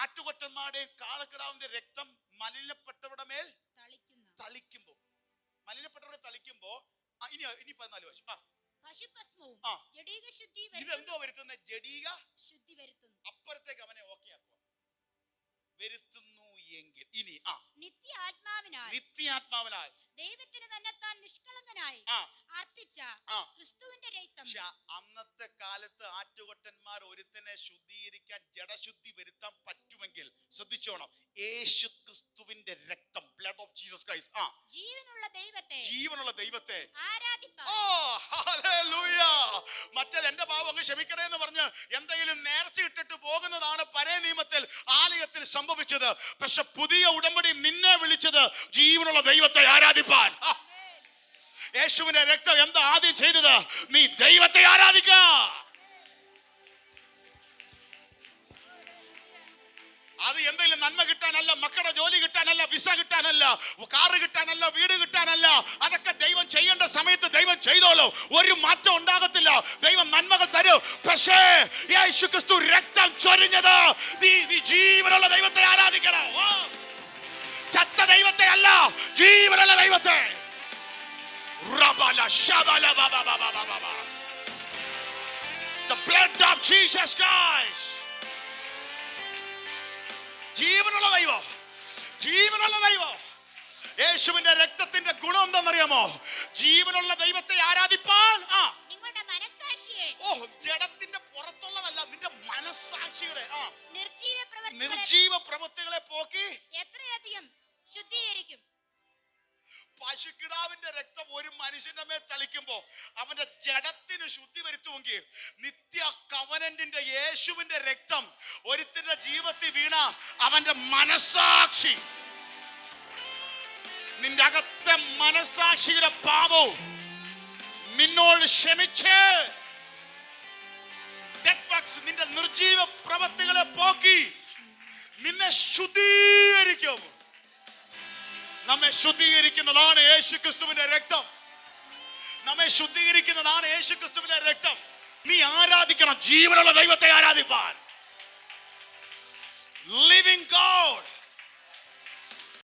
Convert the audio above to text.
ആട്ടുകൊറ്റന്മാരുടെയും കാളക്കിടാവിന്റെ രക്തം മലിനപ്പെട്ടവരുടെ മേൽ തളിക്കുമ്പോ ഇനി 14 വർഷം ഇതെന്തോ വരുത്തുന്ന ജഡീക ശുദ്ധി വരുത്തുന്നു. അപ്പുറത്തേക്ക് അവനെ ഓക്കെ ആക്കുക വരുത്തുന്നു എങ്കിൽ ഇനി നിത്യാത്മാവിനാൽ ദൈവത്തിന് തന്നെത്താൻ നിഷ്കളങ്കനായി അർപ്പിച്ച ക്രിസ്തുവിന്റെ രക്തം. അന്നത്തെ കാലത്ത് ആറ്റുകൊറ്റന്മാർ ഒരുത്തനെ ശുദ്ധീകരിക്കാൻ ജഡശുദ്ധി വരുത്താൻ പറ്റുമെങ്കിൽ ശ്രദ്ധിച്ചോണം, യേശു ക്രിസ്തുവിന്റെ രക്തം, ബ്ലഡ് ഓഫ് ജീസസ് ക്രൈസ്റ്റ്, ജീവനുള്ള ദൈവത്തെ ആരാധിപ്പാൻ. മറ്റേത് എന്റെ പാവം അങ്ങ് ക്ഷമിക്കണേ എന്ന് പറഞ്ഞ് എന്തെങ്കിലും നേർച്ച ഇട്ടിട്ട് പോകുന്നതാണ് പഴയ നിയമത്തിൽ ആലയത്തിൽ സംഭവിച്ചത്. പക്ഷെ പുതിയ ഉടമ്പടി നിന്നെ വിളിച്ചത് ജീവനുള്ള ദൈവത്തെ ആരാധിപ്പാൻ. യേശുവിന്റെ രക്തം എന്താ ആദ്യം ചെയ്തത്? നീ ദൈവത്തെ ആരാധിക്കുക. അത് എന്തെങ്കിലും നന്മ കിട്ടാനല്ല, മക്കളുടെ ജോലി കിട്ടാനല്ല, വിസ കിട്ടാനല്ല, കാറ് കിട്ടാനല്ല, വീട് കിട്ടാനല്ല. അതൊക്കെ ദൈവം ചെയ്യേണ്ട സമയത്ത് ദൈവം ചെയ്തോളൂ, ഒരു മാറ്റം ഉണ്ടാകത്തില്ല. ദൈവം നന്മകൾ തരും. പക്ഷേ യേശു ക്രിസ്തു രക്തം ചൊരിഞ്ഞത് നീ ജീവനുള്ള ദൈവത്തെ ആരാധിക്കണം. ചത്ത ദൈവത്തെ അല്ല, ജീവനുള്ള ദൈവത്തെ. The blood of Jesus Christ. ജീവനുള്ള ദൈവം, ജീവനുള്ള ദൈവം. യേശുവിന്റെ രക്തത്തിന്റെ ഗുണം എന്താണെന്നറിയാമോ? ജീവനുള്ള ദൈവത്തെ ആരാധിപ്പാൻ ജഡത്തിന്റെ പുറത്തുള്ളതല്ല, നിന്റെ മനസ്സാക്ഷിയുടെ നിർജീവ പ്രവൃത്തികളെ പോക്കി എത്രയധികം ശുദ്ധീകരിക്കും. പശുക്കിടാവിന്റെ രക്തം ഒരു മനുഷ്യന്റെ മേൽ തളിക്കുമ്പോ അവന്റെ ജഡത്തിന് ശുദ്ധി വരുത്തുമെങ്കിൽ നിത്യ കവനന്റിന്റെ യേശുവിന്റെ രക്തം ഒരുത്തിന്റെ ജീവിതത്തിൽ വീണ അവന്റെ മനസാക്ഷി, നിന്റെ അകത്തെ മനസാക്ഷിയുടെ പാപവും നിന്നോട് ക്ഷമിച്ച് നിന്റെ നിർജീവ പ്രവൃത്തികളെ പോക്കി നിന്നെ ശുദ്ധീകരിക്കും. നമ്മെ ശുദ്ധീകരിക്കുന്നതാണ് യേശു ക്രിസ്തുവിന്റെ രക്തം. നമ്മെ ശുദ്ധീകരിക്കുന്നതാണ് യേശു ക്രിസ്തുവിന്റെ രക്തം. നീ ആരാധിക്കണം ജീവനുള്ള ദൈവത്തെ ആരാധിപ്പാൻ. Living God.